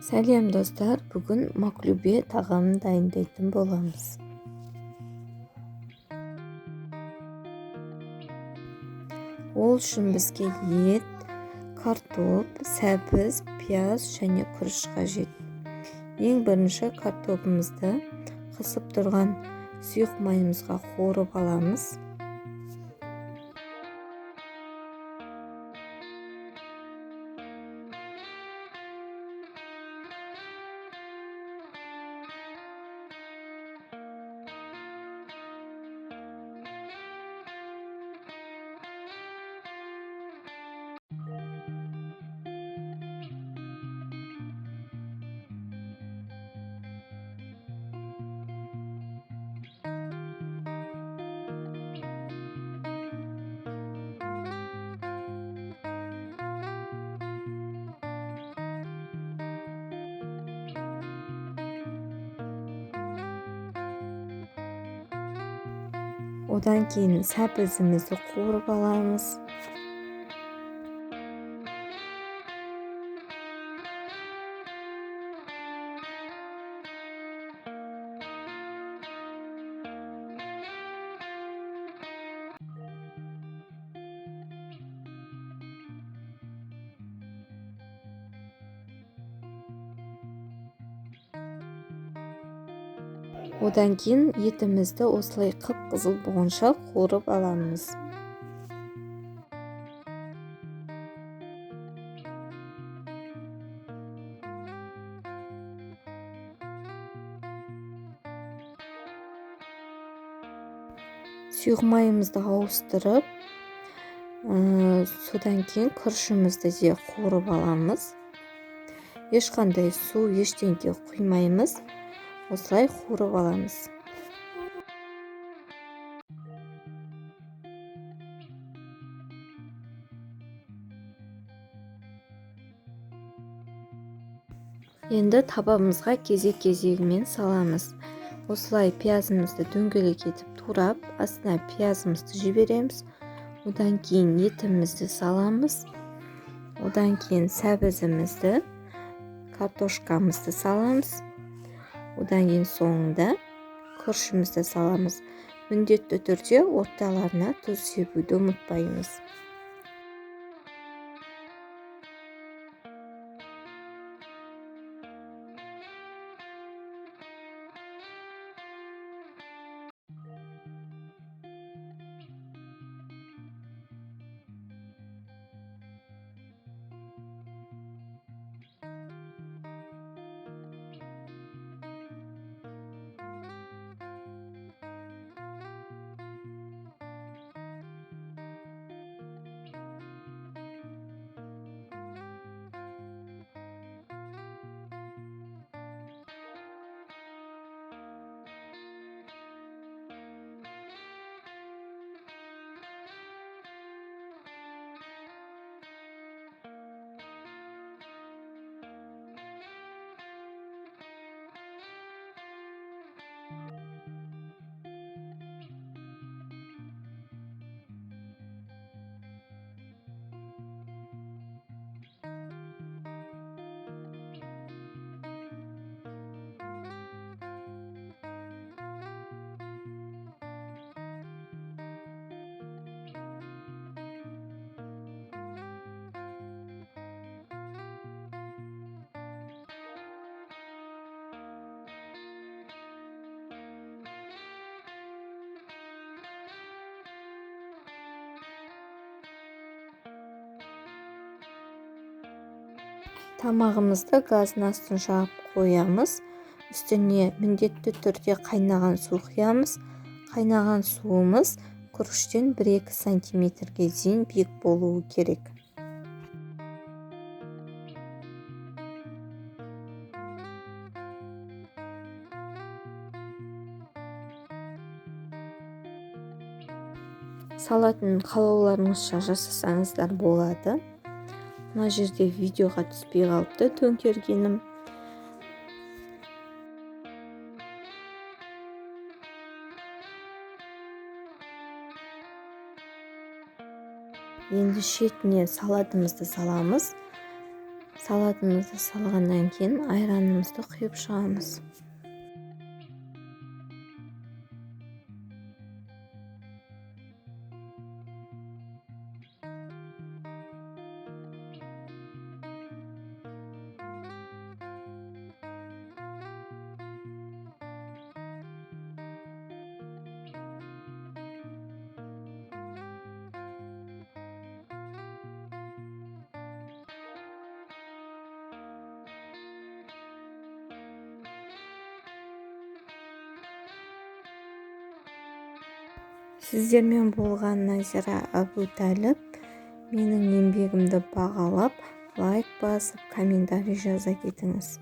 Сәлем достар, бүгін маклюбе тағамын дайындайтын боламыз. Ол үшін бізге ет, картоп, сәбіз, пияз және күріш қажет. Ең бірінші картопымызды қысып тұрған сұйық майымызға қуырып аламыз. Одан кейін сәбізімізді қуырып аламыз. Одан кейін етімізді осылай қып-қызыл болғанша қуырып аламыз. Сұйық майымызды ауыстырып, содан кейін күрішімізді де қуырып аламыз. Ешқандай су, ештеңе құймаймыз. Осылай қуырып аламыз. Енді табамызға кезек-кезегімен саламыз. Осылай пиязымызды дөңгелек етіп турап, астына пиязымызды жібереміз. Одан кейін етімізді саламыз. Одан кейін сәбізімізді, картошкамызды саламыз. Одан кейін соңында күрішімізді саламыз. Міндетті түрде орталарына тұз себуді ұмытпаймыз. Тамағымызды газдың астын жағып қоямыз. Үстіне міндетті түрде қайнаған су құямыз. Қайнаған суымыз күріштен 1-2 сантиметрге дейін биік болуы керек. Салатын қалауларыңызша жасасаңыздар болады. Мына жерде видеоға түспей қалыпты төңкергенім. Енді шетіне салатымызды саламыз. Салатымызды салғаннан кейін айранымызды құйып шығамыз. Сіздермен болған Назира Әбутәліп. Менің еңбегімді бағалап, лайк басып, комментарий жаза кетіңіз.